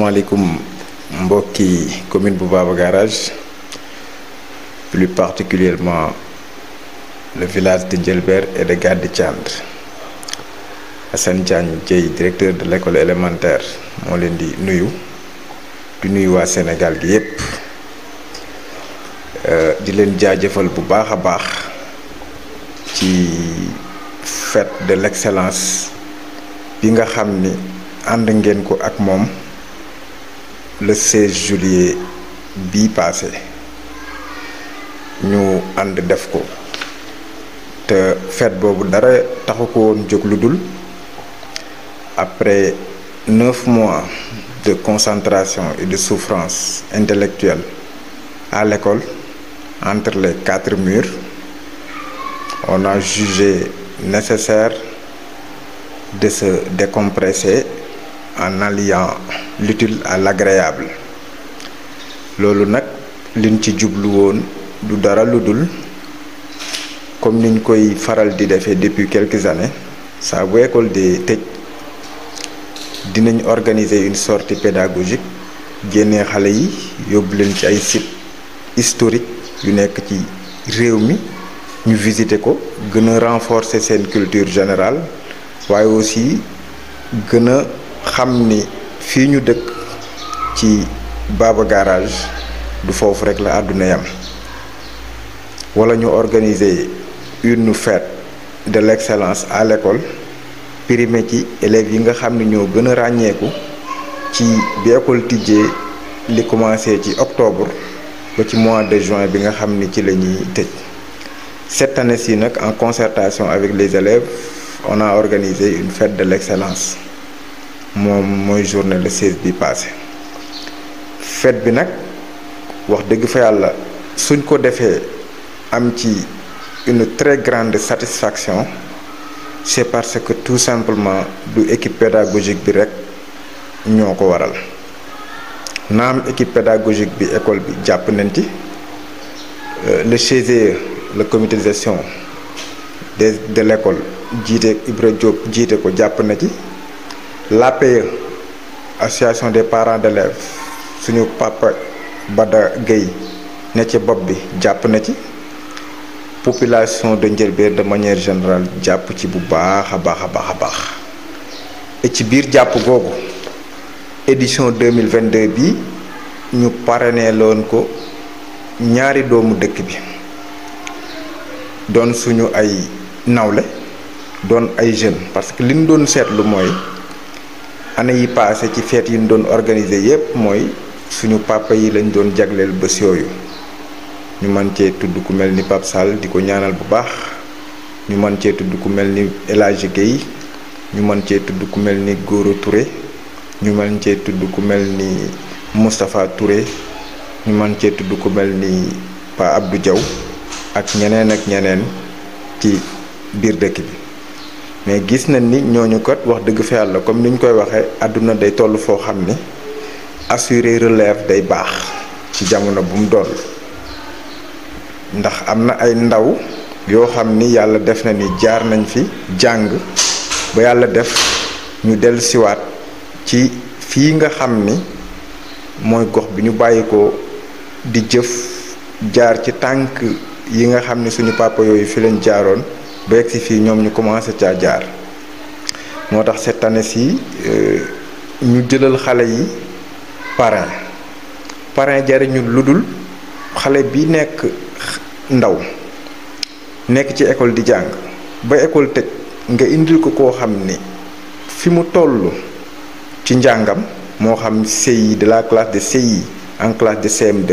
asalaamaaleykum mbokki commune bu Baba Garage, plus particulièrement le village de Ndielbert et de Gaddi Thiand. Assane Diagne Dieye, directeur de l'école élémentaire, moo leen di nuyu waa Sénégal gi yépp di leen jaajëfal bu baax a baax ci fête de l'excellence bi nga xam ni ànd ngeen ko ak moom le 16 juillet bii passé ñu ànd def ko te fête boobu dara taxu ko woon jóg lu dul après 9 mois de concentration et de souffrance intellectuelle à l'école entre les 4 murs, on a jugé nécessaire de se décompresser en alliant l'utile à l'agréable. Loolu nag liñ ci jublu woon du dara lu dul comme niñ koy faral di defee depuis quelques années saa bu école di tëj dinañ organiser une sortie pédagogique génnee xale yi yóbbu leen ci ay sites historiques yu nekk ci réew mi ñu visiter ko gën a renforcer seen culture générale waaye aussi gën a xam ni fii ñu dëkk ci Baba Garage du foofu rek la àdduna yam wala ñu organiser une fête de l'excellence à l'école primé ci élèves yi nga xam ne ñoo gën a ràññeeku ci bi école tijjee li commencé ci octobre ba ci mois de juin bi nga xam ni ci la ñuy tëj. Cette année-ci nag en concertation avec les élèves on a organisé une fête de l'excellence moom mooy journée le 16 bi passé. Fête bi nag wax dëgg fa yàlla suñ ko defee am ci une très grande satisfaction c'est parce que tout simplement du équipe pédagogique bi rek ñoo ko waral naam équipe pédagogique bi école bi jàpp nañ ci le CGE le comité de gestion de l'école jiite Ibra Diop jiite ko jàpp na ci l'APE association des parents d'élèves suñu papa Bada Gueye ne ci bopp bi jàpp na ci population de Ndielbert de manière générale jàpp ci bu baax a baax et ci biir jàpp googu édition 2022 bi ñu parrainé loon ko ñaari doomu dëkk bi doon suñu ay nawle doon ay jeunes parce que li ñu doon seetlu mooy année yi passé ci fête yi ñu doon organiser yépp mooy suñu papa yi lañ doon jagleel bés yooyu ñu mën cee tudd ku mel ni Pape Sall di ko ñaanal bu baax ñu mën cee tudd ku mel ni El Hadji Gueye ñu mën cee tudd ku mel ni Goro Touré ñu mën cee tudd ku mel ni Moustapha Touré ñu mën cee tudd ku mel ni Pa Abdou Diaw ak ñeneen ci biir dëkk bi mais gis nañ ni ñooñu kat wax dëgg fa yàlla comme ni ñu koy waxee àdduna day toll foo xam ni assurer relève day baax ci jamono bu mu doon ndax am na ay ndaw yoo xam ni yàlla def na ni jaar nañ fi jàng ba yàlla def ñu dellu siwaat ci fii nga xam ni mooy gox bi ñu bàyyi ko di jëf jaar ci tànk yi nga xam ni suñu papa yooyu fi lañ jaaroon ba egsi fii ñoom ñu commencé caa jaar moo tax cette année-ci ñu jëlal xale yi parrain jariñu lu dul xale bi nekk ndaw nekk ci école di jàng ba école tëj nga indil ko koo xam ni fi mu toll ci njàngam moo xam CI de la classe de CI en classe de CM2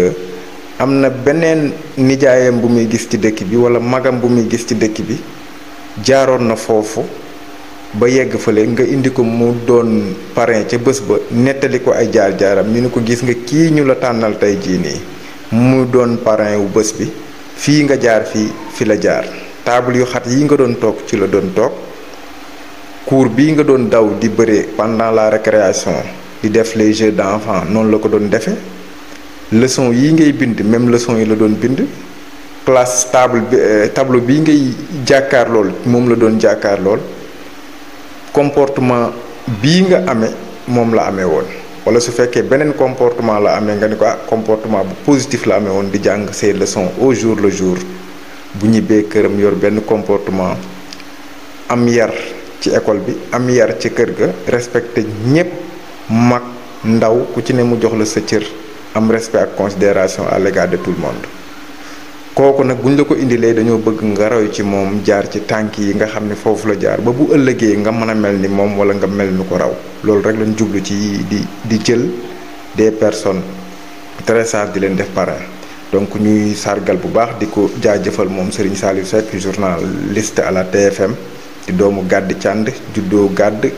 am na beneen nijaayam bu muy gis ci dëkk bi wala magam bu muy gis ci dëkk bi jaaroon na foofu ba yegg fële nga indi ko mu doon parrain ca bés ba nettali ko ay jaar-jaaram ñu ne ko gis nga kii ñu la tànnal tey jii nii mu doon parrain wu bés bi fii nga jaar fi la jaar table yu xat yi nga doon toog ci la doon toog cours bii nga doon daw di bëre pendant la récréation di def les jeux d'enfants noonu la ko doon defe leçon yi ngay bind même leçon yi la doon bind classe tableau bii ngay jàkkaar lool moom la doon jàkkaar lool comportement bii nga amee moom la amee woon wala su fekkee beneen comportement la amee nga ni ko comportement bu positif la amee woon di jàng ses leçons au jour le jour bu ñibbee këram yor benn comportement am yar ci école bi am yar ci kër ga respecté ñépp mag ndaw ku ci ne mu jox la sa cër am respect ak considération à l'égard de tout le monde kooku nag bu ñu la ko indilee dañoo bëgg nga roy ci moom jaar ci tànk yi nga xam ne foofu la jaar ba bu ëllëgee nga mën a mel ni moom wala nga mel ni ko raw loolu rek lañ jublu ci di jël des personnes très sages di leen def parrain donc ñuy sargal bu baax di ko jaajëfal moom Serigne Saliou Seck journaliste à la TFM di doomu Gàdd Cànd juddoo Gàdd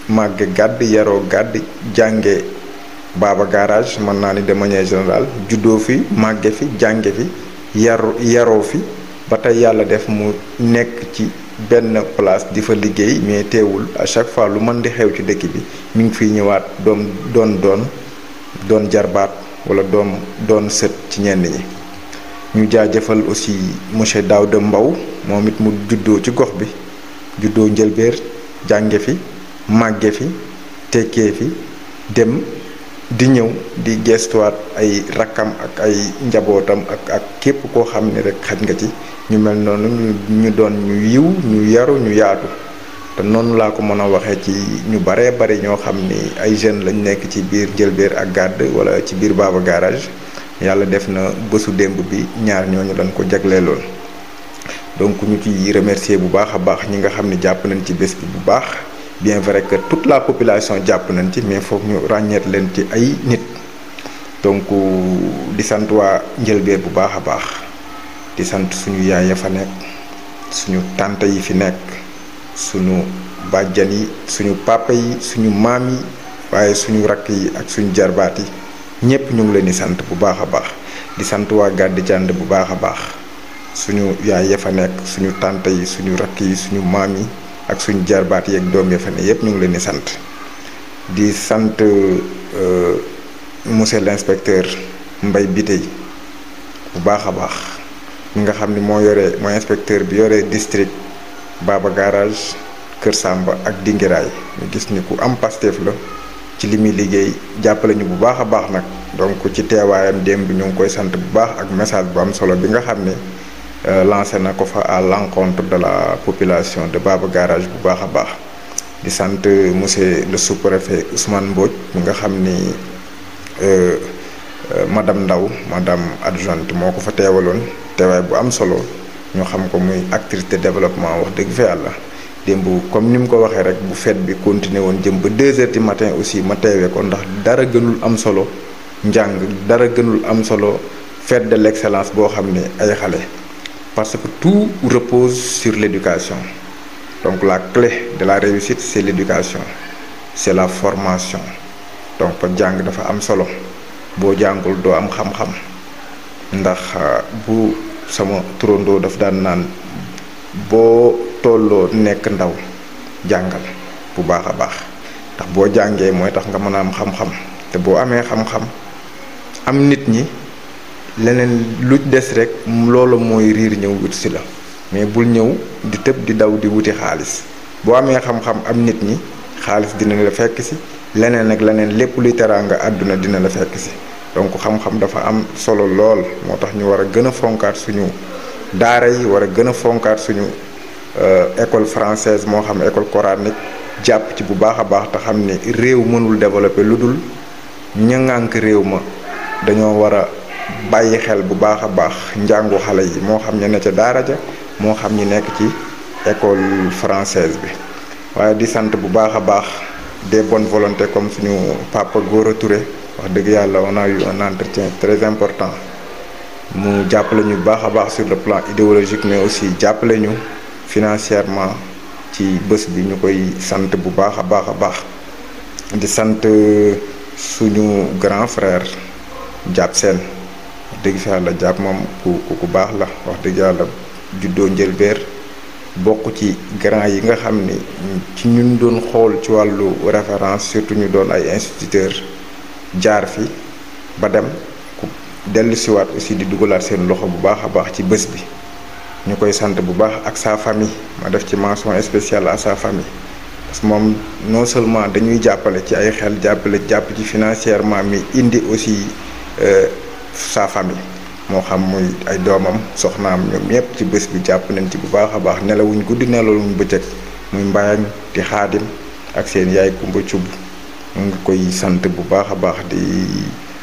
màgge Gàdd yaroo Gàdd jànge Baba Garage mën naa ni de manière générale juddoo fi màgge fi jànge fi yaroo fi ba tey yàlla def mu nekk ci benn place di fa liggéey mais teewul à chaque fois lu mën di xew ci dëkk bi mi ngi fiy ñëwaat doon jarbaat wala doon sët ci ñenn ñi. ñu jaajëfal aussi monsieur Daouda Mbow moom it mu juddoo ci gox bi juddoo Njëlbéer jànge fi màgge fi tekkee fi dem di ñëw di gestuwaat ay rakkam ak ay njabootam ak képp koo xam ne rek xaj nga ci ñu mel noonu ñu doon ñu yiw ñu yaru ñu yaatu te noonu laa ko mën a waxee ci ñu baree bari ñoo xam ni ay jeunes lañ nekk ci biir Njëlbéer ak Gàdd wala ci biir Baba Garage yàlla def na bésu démb bi ñaar ñooñu lañ ko jagleeloon donc ñu ciy remercier bu baax a baax ñi nga xam ne jàpp nañ ci bés bi bu baax bien vrai que toute la population jàpp nañ ci mais foog ñu ràññeet leen ci ay nit donc di sant waa Njëlbéer bu baax a baax di sant suñu yaay ya fa nekk suñu tante yi fi nekk suñu bàjjan yi suñu papa yi suñu maam yi waaye suñu rakk yi ak suñu jarbaat yi ñépp ñu ngi leen di sant bu baax a baax di sant waa Gàdd Cànd bu baax a baax suñu yaay ya fa nekk suñu tante yi suñu rakk yi suñu maam yi ak suñu jarbaat yi ak doom ya fa ne yépp ñu ngi leen di sant monsieur l'inspecteur Mbaye Biteye bu baax a baax mi nga xam ni mooy inspecteur bi yore district Baba Garage Kër Samba ak Dingiraay ñu gis ni ku am Pastef la ci li muy liggéey jàppale ñu bu baax a baax nag donc ci teewaayam démb ñu ngi koy sant bu baax ak message bu am solo bi nga xam ne lancé na ko fa à l'encontre de la population de Baba Garage bu baax a baax di sant monsieur le sous-préfet Ousmane Mbodj mi nga xam ni madame Ndaw madame adjointe moo ko fa teewaloon teewaay bu am solo ñu xam ko muy actrice de développement wax dëgg fa yàlla démb comme ni mu ko waxee rek bu fête bi continué woon jëm ba 2h du matin aussi ma teewee ko ndax dara gënul am solo njàng dara gënul am solo fête de l'excellence boo xam ne ay xale parce que tout repose sur l'éducation donc la clé de la réussite c'est l'éducation c'est la formation donc jàng dafa am solo boo jàngul doo am xam-xam ndax bu sama turandoo daf daan naan boo tolloo nekk ndaw jàngal bu baax a baax ndax boo jàngee mooy tax nga mën a am xam-xam te boo amee xam-xam am nit ñi leneen lu des rek loolu mooy riir ñëw wut si la mais bul ñëw di tëb di daw di wuti xaalis boo amee xam-xam am nit ñi xaalis dina la fekk si leneen ak leneen lépp luy teraanga àdduna dina la fekk si donc xam-xam dafa am solo lool moo tax ñu war a gën a fonkaat suñu daara yi war a gën a fonkaat suñu école française moo xam école coranique jàpp ci bu baax a baax te xam ni réew mënul développer lu dul ña ngànk réew ma dañoo war a bàyyi xel bu baax a baax njàngu xale yi moo xam ña ne ca daara ja moo xam ñi nekk ci école française bi waaye di sant bu baax a baax des bonnes volontés comme suñu papa Gora Touré wax dëgg yàlla on a eu un entretien très important mu jàppale ñu bu baax a baax sur le plan idéologique mais aussi jàppale ñu financièrement ci bés bi ñu koy sant bu baax a baax a baax di sant suñu grand frère Diab Sène wax dëgg fi yàlla Diab moom ku baax la wax dëgg yàlla juddoo Njëlbéer bokk ci grand yi nga xam ni ci ñun doon xool ci wàllu référence surtout ñu doon ay instituteurs jaar fi ba dem ku dellu siwaat aussi di dugalaat seen loxo bu baax a baax ci bés bi ñu koy sant bu baax ak sa famille ma def ci mention spéciale à sa famille parce que moom non seulement dañuy jàppale ci ay xel jàpp ci financièrement mais indi aussi sa famille moo xam muy ay doomam soxnaam ñoom ñëpp ci bés bi jàpp nañ ci bu baax a baax nelawuñ guddi nelawuñ bëccëg muy mbayang di xaadim ak seen yaay Kumba Cubb mu ngi koy sant bu baax a baax di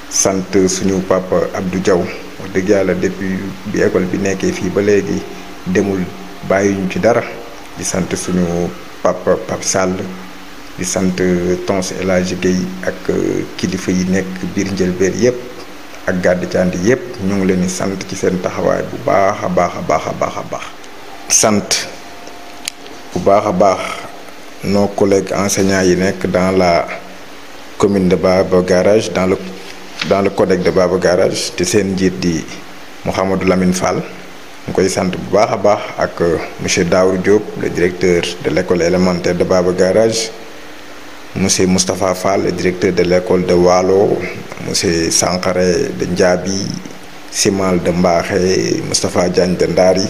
sant suñu papa Abdou Diaw wax dëgg yàlla depuis bi école bi nekkee fii ba léegi demul bàyyiñu ci dara di sant suñu papa Pape Sall di sant Tons El Hadji Guèye ak kilifa yi nekk biir Njëlbéen yépp ak gàddi candi yépp ñu ngi leen di sant ci seen taxawaay bu baax a baax a baax a baax a baax sant bu baax a baax nos collègues enseignants yi nekk dans la commune de Baba Garage dans le codec de Baba Garage te seen njiit di Mouhamadou Lamine Fall ñu koy sant bu baax a baax ak monsieur Daour Diop le directeur de l'école élémentaire de Baba Garage, monsieur Moustapha Fall le directeur de l'école de Waalo, monsieur Sankaré de Ndiabi, Simal de Mbaxé, Moustapha Diagne de Ndari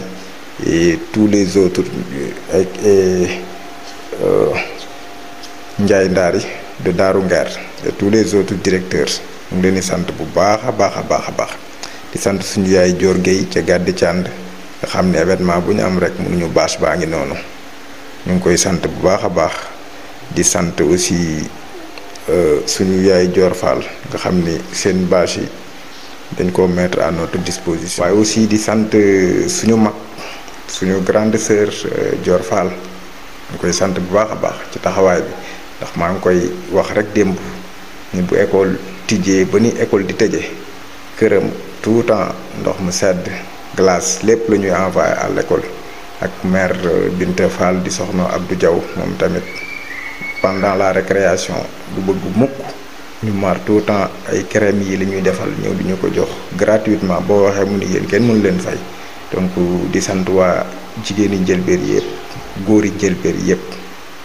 et tous les autres et Ndiaye Ndari de Darou Nguer et tous les autres directeurs ñu ngi leen di sant bu baax a baax a baax a baax di sant suñu yaay Dior Gueye ca Gàddi Cànd nga xam ne événement bu ñu am rek mënuñu bâche baa ngi noonu ñu ngi koy sant bu baax a baax di sant aussi suñu yaay Dior Fall nga xam ni seen bâche yi dañ ko mettre à notre disposition. waaye aussi di sant suñu mag suñu grande sœur Dior Fall ñu koy sant bu baax a baax ci taxawaay bi ndax maa ngi koy wax rek démb ni bu école tijjee ba ni école di tëje këram tout le temps ndox mu sedd glace lépp lu ñuy envoyé à l'école ak mère Binte Fall di soxna Abdou Diaw moom tamit pendant la récréation du bëgg mukk ñu mar tout le temps ay crème yi li ñuy defal ñëw di ñu ko jox gratuitement boo waxee mu ni yéen kenn mënu leen fay donc di sant waa jigéeni Njëlbéen yëpp góori Njëlbéen yëpp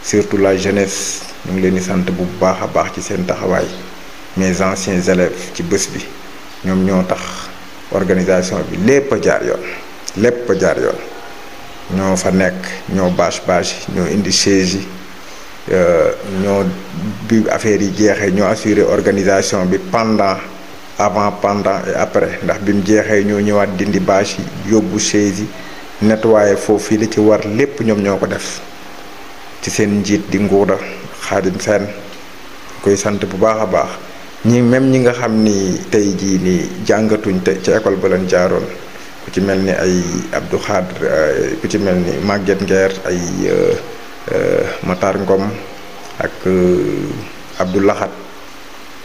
surtout la jeunesse ñu ngi leen di sant bu baax a baax ci seen taxawaay mes anciens élèves ci bés bi ñoom ñoo tax organisation bi lépp a jaar yoon lépp a jaar yoon ñoo fa nekk ñoo bâche ñoo indi chaise yi ñoo bi affaire yi jeexee ñoo assuré organisation bi pendant pendant et après ndax bi mu jeexee ñoo ñëwaat dindi bâche yi yóbbu chaise yi nettoyé foofu yi li ci war lépp ñoom ñoo ko def ci seen njiit di Nguuda Xaadim Seen koy sant bu baax a baax même ñi nga xam ni tey jii ni jàngatuñ te ci école ba lañ jaaroon ku ci mel ni ay Abdou Khadre ku ci mel ni Maguette Nguer ay Matar Ngom ak Abdou Lahat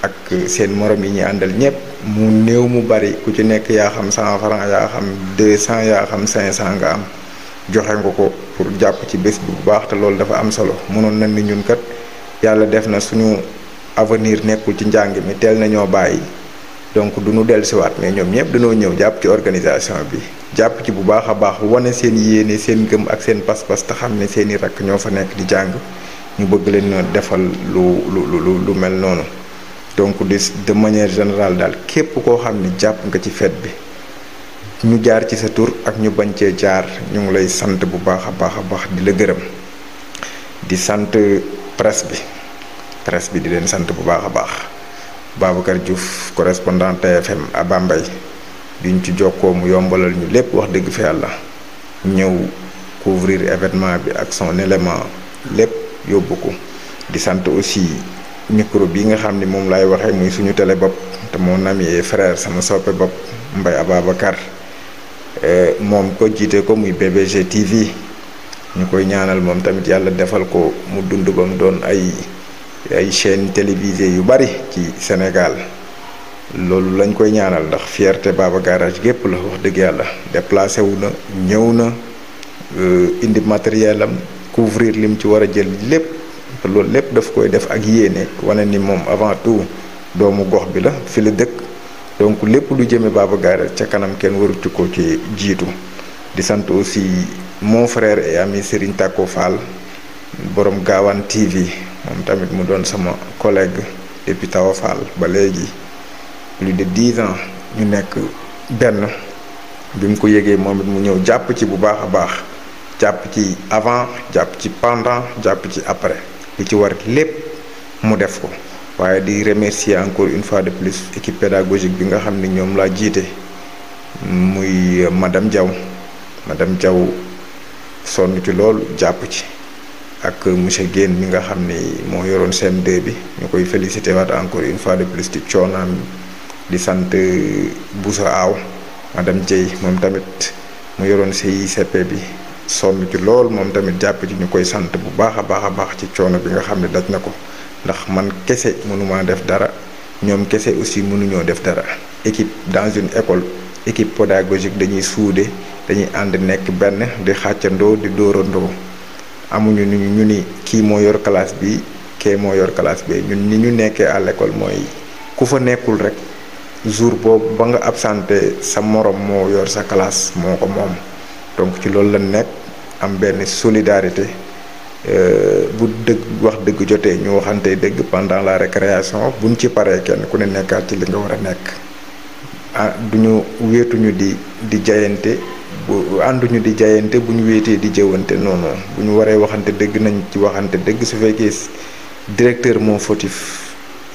ak seen morom yi ñu àndal ñëpp mu néew mu bari ku ci nekk yaa xam 100 francs yaa xam 200 yaa xam 500 nga am joxe nga ko pour jàpp ci bés bi bu baax te loolu dafa am solo mënoon nañ ni ñun kat yàlla def na suñu avenir nekkul ci njàng mi teel nañoo bàyyi donc du ñu dellusiwaat mais ñoom ñëpp dañoo ñëw jàpp ci organisation bi jàpp ci bu baax a baax wane seen yéene seen gëm ak seen pas-pas te xam ne seen i rakk ñoo fa nekk di jàng ñu bëgg leen defal lu mel noonu donc de manière générale daal képp koo xam ne jàpp nga ci fête bi ñu jaar ci sa tur ak ñu bañ cee jaar ñu ngi lay sant bu baax a baax di la gërëm di sant presse bi di leen sant bu baax a baax Babacar Diouf correspondant TFM à Bambey diñ ci jokkoo mu yombalal ñu lépp wax dëgg fa yàlla ñëw couvrir événement bi ak son élément lépp yóbbu ko di sant aussi micro bi nga xam ni moom lay waxee muy suñu télé bopp te mon ami et frère sama soppe bopp Mbaye Ababacar moom ko jiite ko muy BBG TV ñu koy ñaanal moom tamit yàlla defal ko mu dund ba mu doon ay chaîne télévisée yu bari ci Sénégal loolu lañ koy ñaanal ndax fierté Baba Garage gépp la wax dëgg yàlla déplacé wu na ñëw na indi matériel am couvrir lim ci war a jël lépp te loolu lépp daf koy def ak yéene wane ni moom avant tout doomu gox bi la fi la dëkk donc lépp lu jëme Baba Garage ca kanam kenn waru ci ko ci jiitu di sant aussi mon frère et ami Serigne Tako Fall borom Gawane TV moom tamit mu doon sama collègue depuis Tawa Fall ba léegi plus de 10 ans ñu nekk benn bi mu ko yëgee moom it mu ñëw jàpp ci bu baax a baax jàpp ci avant jàpp ci pendant jàpp ci après li ci war lépp mu def ko. waaye di remercier encore une fois de plus équipe pédagogique bi nga xam ne ñoom laa jiite muy madame Diaw sonn ci lool jàpp ci ak monsieur Guène mi nga xam ni moo yoroon CM2 bi ñu koy félicité waat encore une fois de plus ci coonaam di sant Boussa Aw madame Dieye moom tamit mu yoroon CICP bi sonn ci lool moom tamit jàpp ci ñu koy sant bu baax a baax ci coono bi nga xam ne daj na ko ndax man kese mënuma def dara ñoom kese aussi mënuñoo def dara. équipe dans une équipe pédagogique dañuy suude dañuy ànd nekk benn di xàccandoo di dóorandoo amuñu ñu ni kii moo yor classe bi kee moo yor classe bi ñun ni ñu nekkee à l'école mooy ku fa nekkul rek jour boobu ba nga absenté sa morom moo yor sa classe moo ko moom donc ci loolu la nekk am benn solidarité bu dëgg wax dëgg jotee ñu waxante dëgg pendant la récréation buñ ci paree kenn ku ne nekkaat ci li nga war a nekk duñu wéetuñu di jayante bu ànduñu di jayante bu ñu wéetee di jëwante non bu ñu waree waxante dëgg nañ ci waxante dëgg su fekkee directeur moo fautif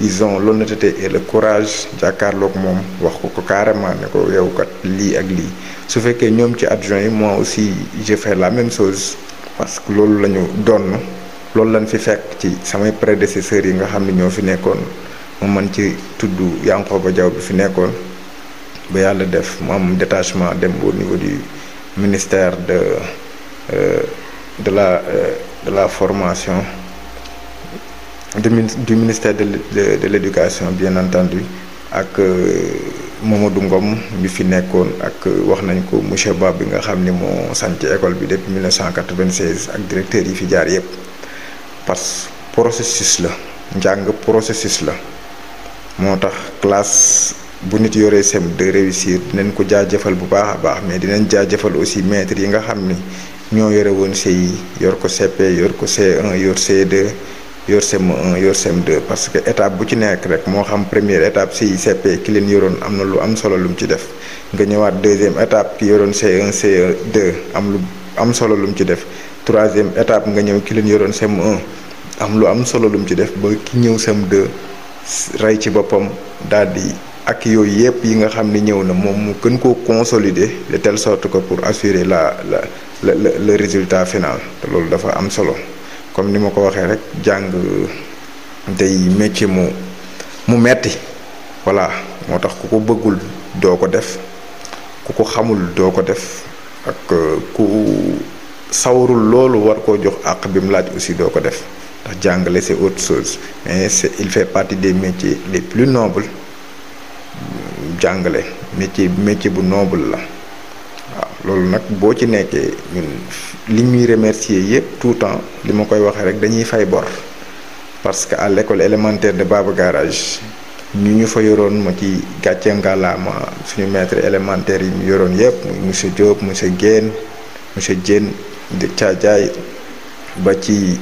ils ont l'honnêteté et le courage jàkkaarloog moom wax ko carrément ne ko yow kat lii ak lii su fekkee ñoom ci adjoint yi moi aussi j'ai fait la même chose parce que loolu la ñu doon loolu lañ fi fekk ci samay prédécesseurs yi nga xam ne ñoo fi nekkoon mu mën ci tudd Yankhoba Diaw bi fi nekkoon ba yàlla def mu am détachement dem au niveau du ministère de la formation du ministère de l'éducation bien entendu ak Mamadou Ngom bi fi nekkoon ak wax nañ ko monsieur Ba bi nga xam ni moo sanc école bi depuis 1996 ak directeur yi fi jaar yépp parce que processus la njàng processus la moo tax classe bu nit yoree CM2 réussir dinañ ko jaajëfal bu baax a baax mais dinañ jaajëfal aussi maîtres yi nga xam ni ñoo yore woon CI yor ko CP yor ko C1 yor C2 yor CM1 yor CM2 parce que étape bu ci nekk rek moo xam première étape CI CP ki leen yoroon am na lu am solo lu mu ci def nga ñëwaat deuxième étape ki yoroon C1 C2 am lu am solo lu mu ci def troisième étape nga ñëw ki leen yoroon CM1 am lu am solo lu mu ci def ba ki ñëw CM2 rey ci boppam daal di ak yooyu yëpp yi nga xam ni ñëw na moom mu gën koo consolider de telle sorte que pour assurer le résultat final te loolu dafa am solo comme ni ma ko waxee rek jàng day métier mu metti voilà moo tax ku ko bëggul doo ko def ku ko xamul doo ko def ak ku sawarul loolu war koo jox àq bi mu laaj aussi doo ko def ndax jàngale c'est autre chose mais il fait partie des métiers les plus nobles jàngale métier bu noble la waaw loolu nag boo ci nekkee ñun li ñuy remercier yépp tout temps li ma koy waxee rek dañuy fay bor parce que à l'école élémentaire de Baba Garage ñu fa yoroon ma ci gàcce ngalaama suñu maître élémentaire yi ñu yoroon yépp monsieur Diop monsieur Guène monsieur Diène de Thiadiaye ba ci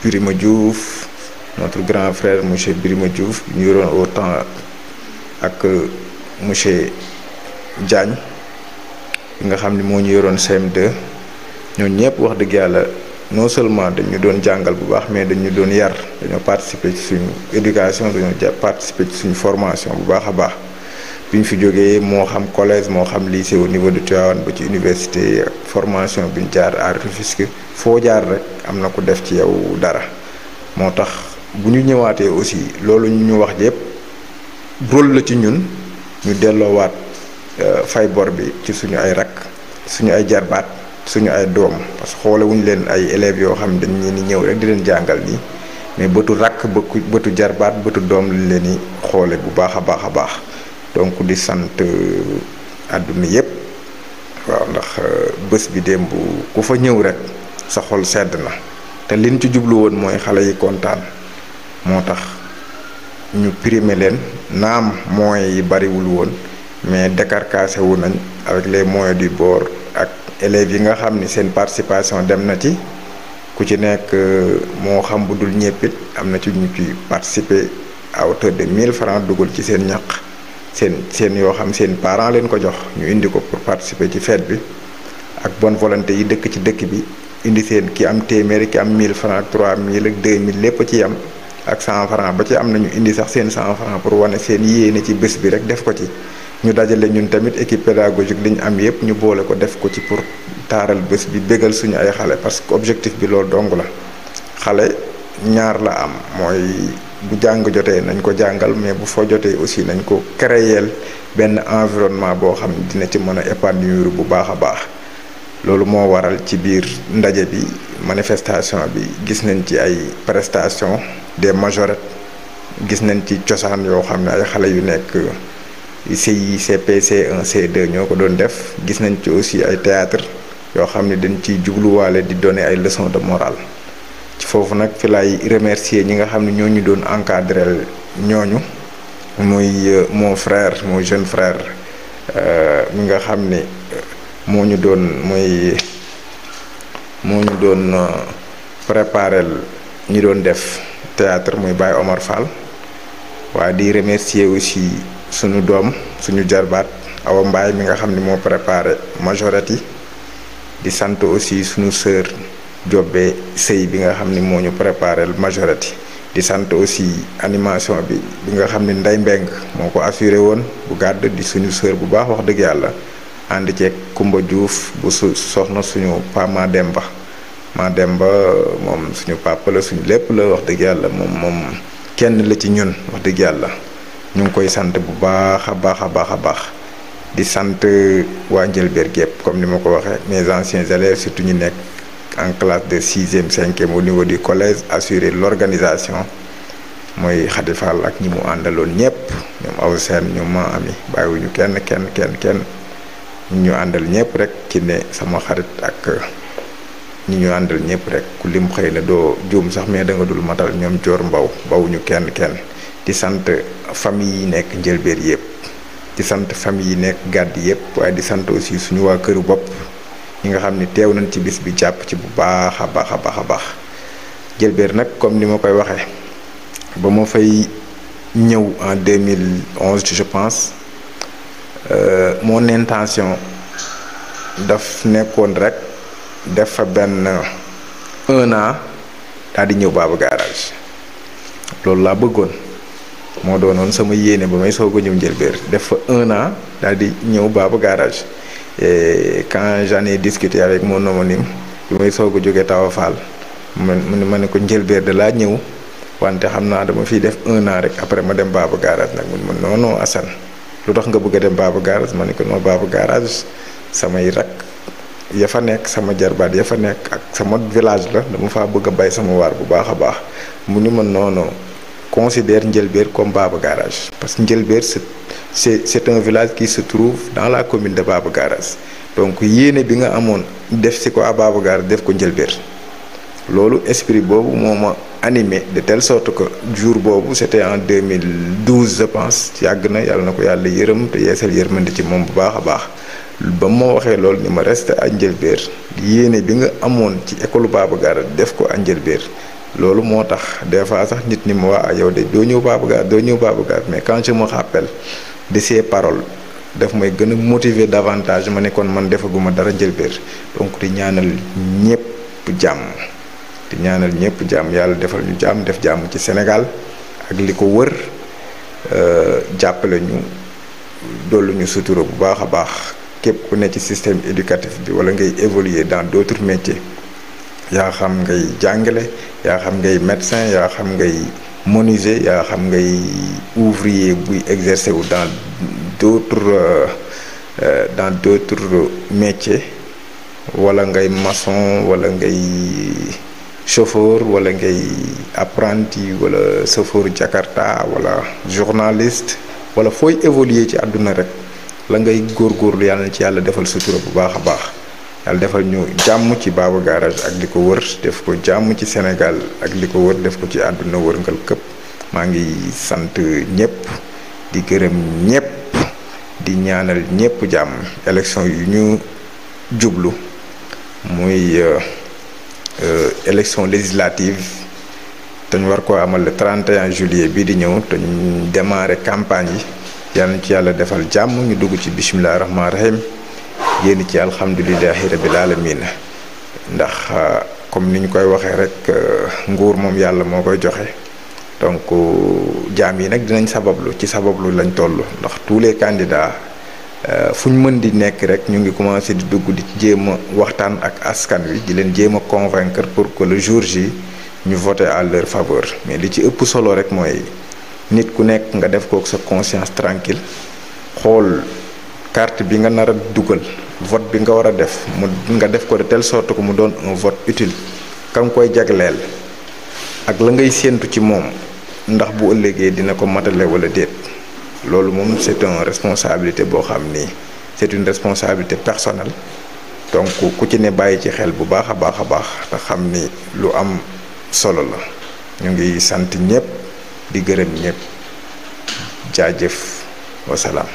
Birima Diouf notre grand frère monsieur Birima Diouf ñu yoroon au temps ak monsieur Diagne bi nga xam ni moo ñu yoroon CM2 ñooñu ñëpp wax dëgg yàlla non seulement dañu doon jàngal bu baax mais dañu doon yar dañoo participer ci suñu éducation dañoo participer ci suñu formation bu baax a baax bi ñu fi jógee moo xam collège moo xam lycée au niveau de Tivaouane ba ci université ak formation bi ñu jaar à Rufisque foo jaar rek am na ku def ci yow dara moo tax bu ñu ñëwaatee aussi loolu ñu wax yépp rôle la ci ñun ñu delloowaat fay bor bi ci suñu ay rakk suñu ay jarbaat suñu ay doom parce que xoolewuñu leen ay élèves yoo xam dañ leen di ñëw rek di leen jàngal nii mais bëtu rakk bëtu jarbaat bëtu doom lañ leen di xoole bu baax a baax a baax donc di sant àdduna yépp waaw ndax bés bi démb ku fa ñëw rek sa xol sedd na te liñ ci jublu woon mooy xale yi kontaan moo tax ñu primer leen naam moyens yi bariwul woon mais décarcassé wu nañ avec les moyens du bord ak élèves yi nga xam ni seen participation dem na ci ku ci nekk moo xam bu dul ñéppit am na ci ñu ci participer à hauteur de 1000 francs dugal ci seen ñaq seen yoo xam seen parents leen ko jox ñu indi ko pour participer ci fête bi ak bonne volonté yi dëkk ci dëkk bi indi seen ki am téeméeri ki am 1000 francs ak 3000 ak 2000 lépp ci yam ak 100 francs ba ci am nañu indi sax seen 100 francs pour wane seen yéene ci bés bi rek def ko ci. ñu dajale ñun tamit équipe pédagogique li ñu am yépp ñu boole ko def ko ci pour taaral bés bi bégal suñu ay xale parce que objectif bi loolu dong la xale ñaar la am mooy bu jàng jotee nañ ko jàngal mais bu foo jotee aussi nañ ko créer benn environnement boo xam ne dina ci mën a épanouir bu baax a baax loolu moo waral ci biir ndaje bi manifestation bi gis nañ ci ay prestations des majorettes gis nañ ci cosaan yoo xam ne ay xale yu nekk CI CP C1 C2 ñoo ko doon def gis nañ ci aussi ay théâtre yoo xam ne dañ ciy jubluwaale di donner ay leçons de morale ci foofu nag fi laay remercier ñi nga xam ne ñoo ñu doon encadrer ñooñu muy mon frère mon jeune frère mi nga xam ne moo ñu doon préparer ñi doon def théâtre muy Baye Omar Fall waaye di remercier aussi suñu doom suñu jarbaat Awa Mbaye mi nga xam ne moo préparé majorette yi di sant aussi suñu sœur Jobbe Sëy bi nga xam ni moo ñu préparé majorette yi di sant aussi animation bi nga xam ne Ndey Mbeng moo ko assuré woon bu gàdd di suñu sœur bu baax wax dëgg yàlla ànd ceeg Kumba Diouf bu soxna suñu pa Mademba moom suñu papa la suñu lépp la wax dëgg yàlla moom kenn la ci ñun wax dëgg yàlla ñu ngi koy sant bu baax a baax di sant waa Njëlbéer gépp comme ni ma ko waxee mes anciens élèves surtout ñu nekk en classe de 6e 5e au niveau du collège assurer l'organisation mooy Khady Fall ak ñi mu àndaloon ñëpp ñoom aw seen ñoom ma ami bàyyiwuñu kenn ñu àndal ñëpp rek ci ne sama xarit ak ñi ñu àndal ñëpp rek ku lim xëy na doo juum sax mais da nga dul matal ñoom joor mbaw bawuñu kenn di sant famille yi nekk Njëlbéer yëpp di sant famille yi nekk gàdd yëpp waaye di sant aussi suñu waa këru bopp ñi nga xam ne teew nañ ci bis bi jàpp ci bu baax a baax Njëlbéer nag comme ni ma koy waxee ba ma fay ñëw en 2011 je pense mon intention daf nekkoon rek def fa benn 1 an daal di ñëw Baba Garage loolu laa bëggoon moo doonoon sama yéene ba may soog a ñëw Njëlbéer def fa 1 an daal di ñëw Baba Garage et quand j'en ai discuté avec mon homonyme bi may soog a jógee Tawa Fall ma ne ko Njëlbéer da laa ñëw wante xam naa dama fiy def 1 an rek après ma dem Baba Garage nag mun ma non Assane lu tax nga bëgg a dem Baba Garage ma ne ko non Baba Garage samay rak ya fa nekk sama jarbaat ya fa nekk ak sama village la dama faa bëgg a bay sama waar bu baax a baax mu ni ma non considère Njëlbéer comme Baba Garage parce que Njëlbéer c'est un village qui se trouve dans la commune de Baba Garage donc yéene bi nga amoon def si ko à Baba Garage def ko Njëlbéer loolu esprit boobu moo ma animé de telle sorte que jour boobu c'était en 2012 je pense yàgg na yàlla na ko yàlla yërëm te yeesal yërmande ci moom bu baax a baax ba ma waxee loolu ni ma resté à Njëlbéer yéene bi nga amoon ci école Baba Garage def ko à Njëlbéer loolu moo tax des fois sax nit ñi ma waa yow de doo ñëw Baba Garage mais quand je me rappelle de ces paroles daf may gën a motiver davantage ma ne kon man defaguma dara Njëlbéer donc di ñaanal ñëpp jàmm yàlla defal ñu jàmm def jàmm ci Sénégal ak li ko wër jàppale ñu dollu ñu sutura bu baax a baax képp ku ne ci système éducatif bi wala ngay évoluer dans d'autres métiers yaa xam ngay jàngale yaa xam ngay médecin yaa xam ngay menuisier yaa xam ngay ouvrier buy exercer wu dans d'autres métiers wala ngay maçon wala ngay chauffeur wala ngay apprenti wala chauffeur Jakarta wala journaliste wala fooy évoluer ci àdduna rek la ngay góorgóorlu yàlla na ci yàlla defal sutura bu baax a baax yàlla defal ñu jàmm ci Baba Garage ak li ko wër def ko jàmm ci Sénégal ak li ko wër def ko ci àdduna wërngal këpp maa ngi sant ñëpp di gërëm ñëpp di ñaanal ñëpp jàmm élection yu ñu jublu muy élection législative te ñu war koo amal le 31 juillet bii di ñëw te ñu démarré campagne yi yàlla na ci yàlla defal jàmm ñu dugg ci bisimilah rahmaani rahim génn ci alhamdulilahi rabil alamin ndax comme ni ñu koy waxee rek nguur moom yàlla moo koy joxe. Donc jaam yi nag dinañ sabablu ci sabablu lañ toll ndax tous les candidats fu ñu mën di nekk rek ñu ngi commencé di dugg di jéem a waxtaan ak askan wi di leen jéem a convaincre pour que le jour J ñu voter à leur faveur. Mais li ci ëpp solo rek mooy nit ku nekk nga def kook sa conscience tranquille xool carte bi nga nar a dugal vote bi nga war a def mu nga def ko de telle sorte que mu doon un vote utile ka nga koy jagleel ak la ngay séentu ci moom ndax bu ëllëgee dina ko matale wala déet. Loolu moom c'est une responsabilité boo xam ni c'est une responsabilité personnelle. Donc ku ci ne bàyyi ci xel bu baax a baax a baax te xam ni lu am solo la. ñu ngi sant ñëpp di gërëm ñëpp jaajëf wasalaam.